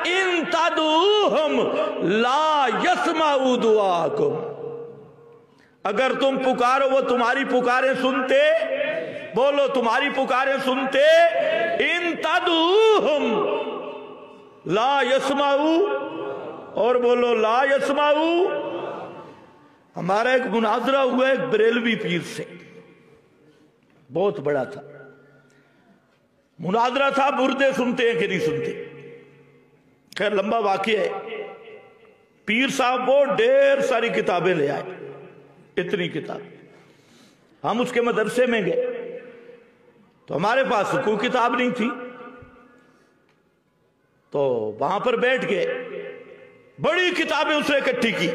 ان تدعوہم لا یسمعوا دعاءکم، اگر تم پکارو وہ تمہاری پکاریں سنتے، بولو تمہاری پکاریں سنتے، ان تدعوہم لا یسمعوا، اور بولو لا یسمعوا۔ ہمارا ایک مناظرہ ہوا ایک بریلوی پیر سے، بہت بڑا تھا مناظرہ تھا، مردے سنتے ہیں کہ نہیں سنتے، خیر لمبا واقعہ ہے۔ پیر صاحب وہ ڈھیر ساری کتابیں لے آئے، اتنی کتاب، ہم اس کے مدرسے میں گئے تو ہمارے پاس کوئی کتاب نہیں تھی، تو وہاں پر بیٹھ گئے، بڑی کتابیں اس نے اکٹھی کی،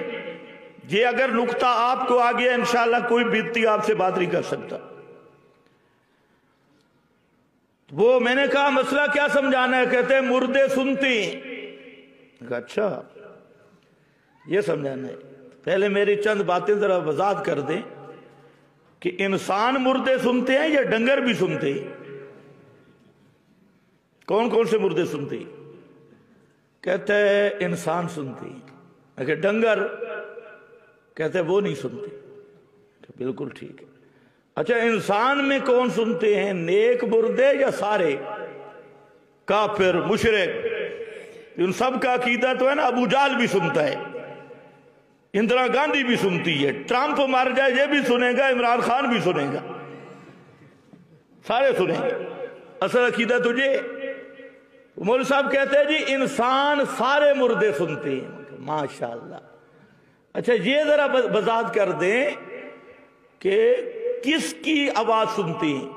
یہ اگر نقطہ آپ کو آ گیا انشاءاللہ کوئی بیتی آپ سے بات نہیں کر سکتا۔ وہ میں نے کہا مسئلہ کیا سمجھانا ہے؟ کہتے ہیں مردے سنتے ہیں۔ کہا اچھا یہ سمجھانا ہے، پہلے میری چند باتیں ذرا وضاحت کر دیں کہ انسان مردے سنتے ہیں یا ڈنگر بھی سنتے ہیں؟ کون کون سے مردے سنتے ہیں؟ کہتے ہیں انسان سنتے ہیں، کہ ڈنگر؟ کہتے ہیں وہ نہیں سنتے۔ بالکل ٹھیک ہے، اچھا انسان میں کون سنتے ہیں، نیک مردے یا سارے؟ کافر مشرک، ان سب کا عقیدہ تو ہے نا، ابو جہل بھی سنتا ہے، اندرا گاندھی بھی سنتی ہے، ٹرمپ مر جائے یہ بھی سنے گا، عمران خان بھی سنے گا، سارے سنیں گے۔ اصل عقیدہ تجھے مولوی صاحب کہتے ہیں جی انسان سارے مردے سنتے ہیں۔ ماشاءاللہ، اچھا یہ ذرا وضاحت کر دیں کہ کس کی آواز سنتے ہیں،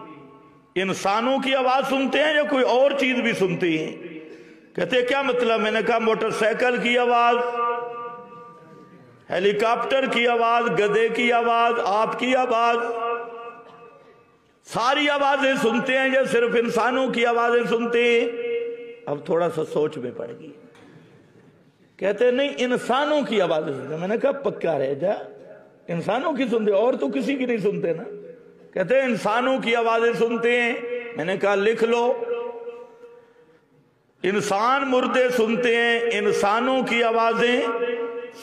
انسانوں کی آواز سنتے ہیں یا کوئی اور چیز بھی سنتے ہیں؟ کہتے ہیں کیا مطلب؟ میں نے کہا موٹر سائیکل کی آواز، ہیلی کاپٹر کی آواز، گدھے کی آواز، آپ کی آواز، ساری آوازیں سنتے ہیں یا صرف انسانوں کی آوازیں سنتے ہیں؟ اب تھوڑا سا سوچ میں پڑ گئی، کہتے ہیں نہیں انسانوں کی آوازیں سنتے ہیں۔ میں نے کہا پکا رہ جا، انسانوں کی سنتے اور تو کسی کی نہیں سنتے نا؟ کہتے ہیں انسانوں کی آوازیں سنتے ہیں۔ میں نے کہا لکھ لو، انسان مردے سنتے ہیں، انسانوں کی آوازیں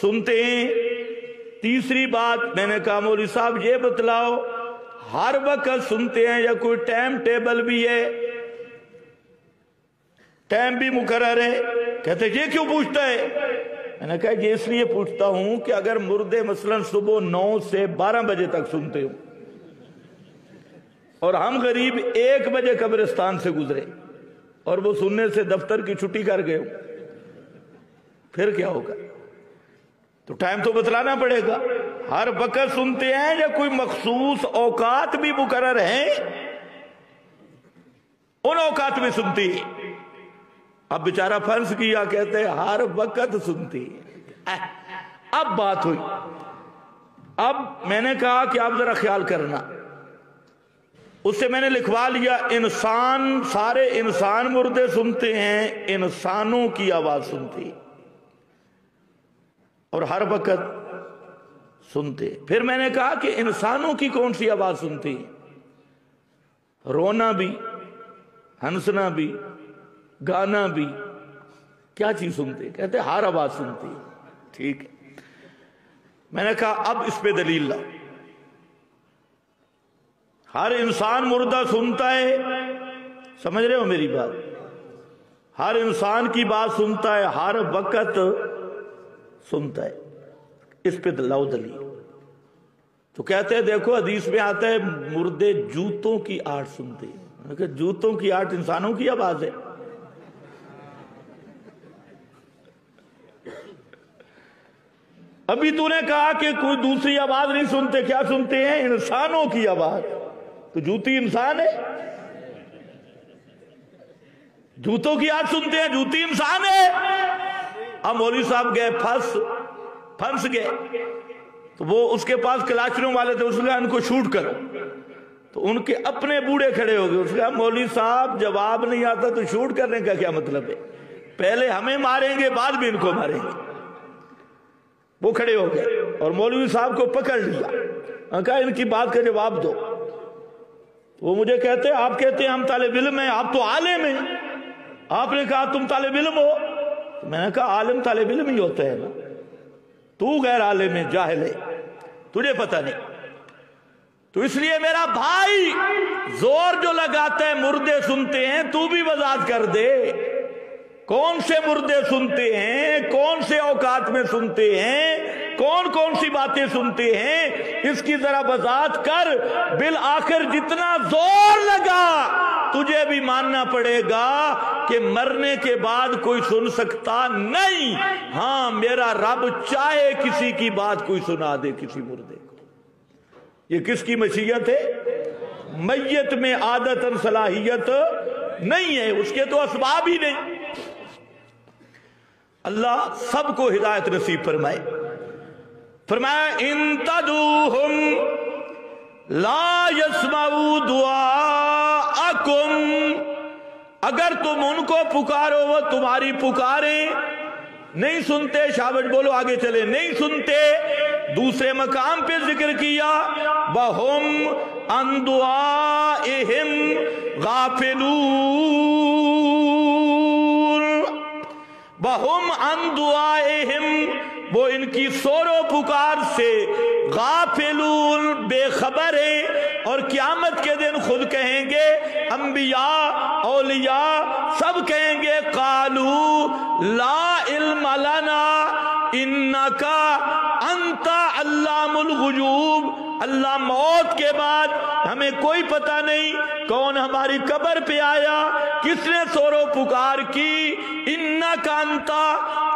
سنتے ہیں۔ تیسری بات میں نے کہا مولوی صاحب یہ بتلاؤ ہر وقت سنتے ہیں یا کوئی ٹائم ٹیبل بھی ہے، ٹائم بھی مقرر ہے؟ کہتے ہیں یہ کیوں پوچھتا ہے؟ میں نے کہا یہ اس لیے پوچھتا ہوں کہ اگر مردے مثلا صبح 9 سے 12 بجے تک سنتے ہوں اور ہم غریب 1 بجے قبرستان سے گزرے اور وہ سننے سے دفتر کی چھٹی کر گئے ہوں، پھر کیا ہوگا؟ تو ٹائم تو بتلانا پڑے گا۔ ہر وقت سنتے ہیں یا کوئی مخصوص اوقات بھی مقرر ہیں؟ ان اوقات میں سنتی ہے۔ اب بیچارہ فرض کیا، کہتے ہیں ہر وقت سنتی ہے۔ اب بات ہوئی، اب میں نے کہا کہ آپ ذرا خیال کرنا، اس سے میں نے لکھوا لیا انسان، سارے انسان مردے سنتے ہیں، انسانوں کی آواز سنتی اور ہر وقت سنتے۔ پھر میں نے کہا کہ انسانوں کی کون سی آواز سنتی؟ رونا بھی، ہنسنا بھی، گانا بھی، کیا چیز سنتے؟ کہتے ہر آواز سنتی۔ ٹھیک ہے، میں نے کہا اب اس پہ دلیل لا۔ ہر انسان مردہ سنتا ہے، سمجھ رہے ہو میری بات؟ ہر انسان کی بات سنتا ہے، ہر وقت سنتا ہے، اس پہ لاؤ دلیل۔ تو کہتے ہیں دیکھو حدیث میں آتا ہے مردے جوتوں کی آہٹ سنتے ہیں۔ میں نے کہا جوتوں کی آہٹ انسانوں کی آواز ہے؟ ابھی تو نے کہا کہ کوئی دوسری آواز نہیں سنتے، کیا سنتے ہیں؟ انسانوں کی آواز۔ تو جوتی انسان ہے؟ جوتوں کی آواز سنتے ہیں، جوتی انسان ہے؟ اب مولوی صاحب گئے پھنس گئے، تو وہ اس کے پاس کلاشنوں والے تھے، اس نے کہا ان کو شوٹ کرو، تو ان کے اپنے بوڑھے کھڑے ہو گئے۔ اس نے کہا مولوی صاحب جواب نہیں آتا تو شوٹ کرنے کا کیا مطلب ہے؟ پہلے ہمیں ماریں گے بعد میں ان کو ماریں گے۔ وہ کھڑے ہو گئے اور مولوی صاحب کو پکڑ لیا، کہا ان کی بات کا جواب دو۔ وہ مجھے کہتے آپ کہتے ہیں ہم طالب علم ہیں، آپ تو عالم ہیں، آپ نے کہا تم طالب علم ہو، تو میں نے کہا عالم طالب علم ہی ہوتا ہے نا، تو غیر عالم ہے، جاہل ہے، تجھے پتہ نہیں۔ تو اس لیے میرا بھائی زور جو لگاتا ہے مردے سنتے ہیں، تو بھی وضاحت کر دے کون سے مردے سنتے ہیں، کون سے اوقات میں سنتے ہیں، کون کون سی باتیں سنتے ہیں، اس کی ذرا وضاحت کر۔ بالآخر جتنا زور لگا تجھے بھی ماننا پڑے گا کہ مرنے کے بعد کوئی سن سکتا نہیں۔ ہاں میرا رب چاہے کسی کی بات کوئی سنا دے کسی مردے کو، یہ کس کی مشیت ہے؟ میت میں عادتاً صلاحیت نہیں ہے، اس کے تو اسباب ہی نہیں۔ اللہ سب کو ہدایت نصیب فرمائے۔ فرمایا ان تدعوہم لا يسمعوا دعاءکم، اگر تم ان کو پکارو وہ تمہاری پکاریں نہیں سنتے۔ شاباش بولو، آگے چلے، نہیں سنتے۔ دوسرے مقام پہ ذکر کیا وَهُمْ عَنْ دُعَائِهِمْ غَافِلُونَ، وَهُمْ عَنْ دُعَائِهِمْ، وہ ان کی سور و پکار سے غافلون، بے خبر ہیں۔ اور قیامت کے دن خود کہیں گے، انبیاء اولیاء سب کہیں گے قالوا لا علم لنا انکا انت علام الغیوب، اللہ موت کے بعد ہمیں کوئی پتہ نہیں کون ہماری قبر پہ آیا، کس نے سور و پکار کی۔ انکا انتا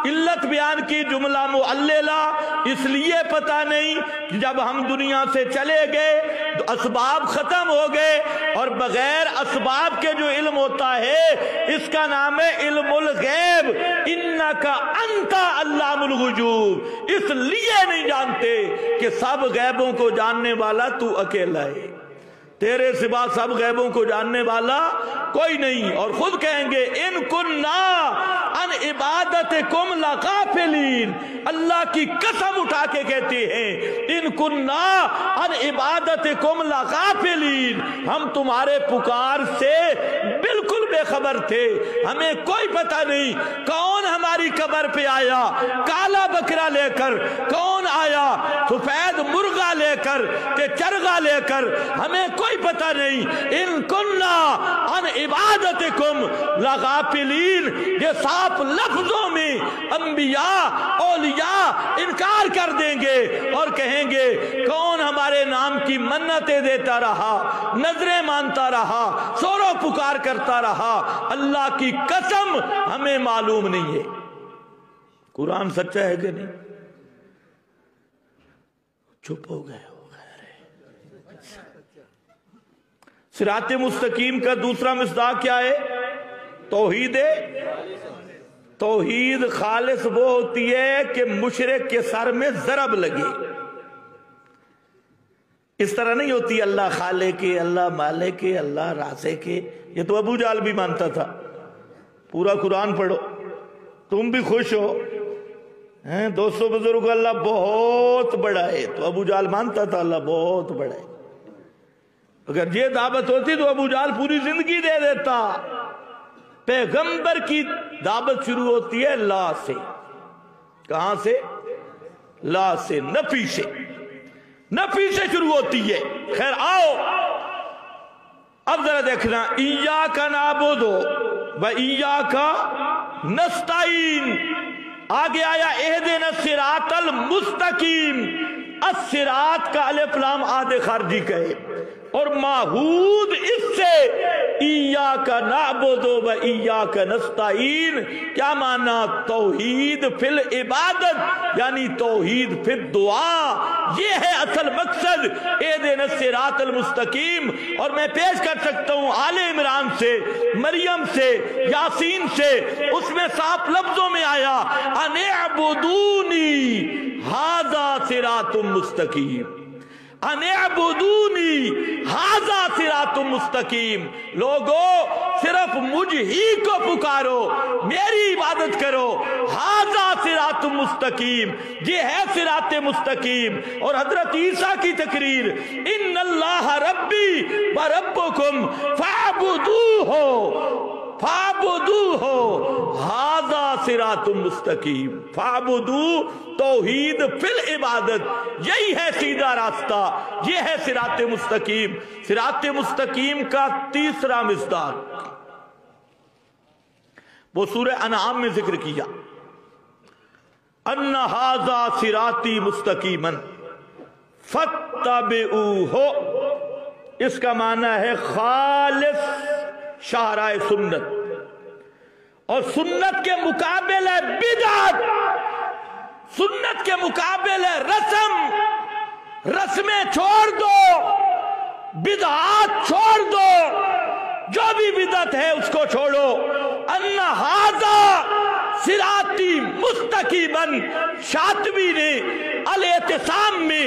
علت بیان کی جملہ معللہ، اس لیے پتہ نہیں کہ جب ہم دنیا سے چلے گئے تو اسباب ختم ہو گئے، اور بغیر اسباب کے جو علم ہوتا ہے اس کا نام ہے علم الغیب۔ انکا انتا علام الغیوب، اس لیے نہیں جانتے کہ سب غیبوں کو جاننے والا تو اکیلا ہے، تیرے سوا سب غیبوں کو جاننے والا کوئی نہیں۔ اور خود کہیں گے ان کننا ان عبادتکم لغافلین، اللہ کی قسم اٹھا کے کہتے ہیں ان کننا ان عبادتکم لغافلین، ہم تمہارے پکار سے بالکل بے خبر تھے، ہمیں کوئی پتہ نہیں کون ہماری قبر پہ آیا، کالا بکرا لے کر کون آیا، سفید مرغا لے کر کہ چرغا لے کر، ہمیں کوئی پتہ نہیں۔ ان کننا ان عبادتکم لغافلین، یہ صاف لفظوں میں انبیاء اولیاء انکار کر دیں گے اور کہیں گے کون ہمارے نام کی منتیں دیتا رہا، نظریں مانتا رہا، سور و پکار کرتا رہا، اللہ کی قسم ہمیں معلوم نہیں ہے۔ قرآن سچا ہے کہ نہیں؟ چپ ہو گئے ہو۔ صراط مستقیم کا دوسرا مصداق کیا ہے؟ توحید۔ توحید خالص وہ ہوتی ہے کہ مشرک کے سر میں ضرب لگے، اس طرح نہیں ہوتی اللہ خالق کے، اللہ مالک کے، اللہ رازق کے۔ یہ تو ابو جہل بھی مانتا تھا۔ پورا قرآن پڑھو تم بھی خوش ہو۔ دوستو بزرگ، اللہ بہت بڑا ہے، تو ابو جہل مانتا تھا اللہ بہت بڑا ہے۔ اگر یہ دعوت ہوتی تو ابو جہل پوری زندگی دے دیتا۔ پیغمبر کی دعوت شروع ہوتی ہے لا سے۔ کہاں سے؟ لا سے، نفی سے، نفی سے شروع ہوتی ہے۔ خیر آؤ اب ذرا دیکھنا، ایاک نعبد و ایاک نستعین، آگے آیا اہدنا الصراط المستقیم۔ الصراط کا الف لام عہد خارجی کا ہے، اور ماحود اس سے ایاک نعبد و ایاک نستعین، کیا معنی؟ توحید فی العبادت، یعنی توحید فی الدعا، یہ ہے اصل مقصد اہدنا الصراط المستقیم۔ اور میں پیش کر سکتا ہوں آل عمران سے، مریم سے، یاسین سے، اس میں صاف لفظوں میں آیا ان اعبدونی ھذا صراط مستقیم، ان اعبدونی ھذا صراط مستقیم۔ لوگو صرف مجھ ہی کو پکارو، میری عبادت کرو، ھذا صراط مستقیم، یہ ہے صراط مستقیم۔ اور حضرت عیسیٰ کی تقریر ان اللہ ربی و ربکم فاعبدوہ فاعبدوہ ھذا صراط مستقیم فاعبدو توحید فی العبادت، یہی ہے سیدھا راستہ، یہ ہے صراط مستقیم۔ صراط مستقیم کا تیسرا مصداق وہ سورہ انعام میں ذکر کیا، ان ھذا صراطی مستقیما فاتبعوہ، اس کا معنی ہے خالص شاہراہ سنت، اور سنت کے مقابل ہے بدعت، سنت کے مقابل ہے رسمیں چھوڑ دو، بدعات چھوڑ دو، جو بھی بدعت ہے اس کو چھوڑو۔ ان ھذا صراطی مستقیما، شاطبی نے الاعتصام میں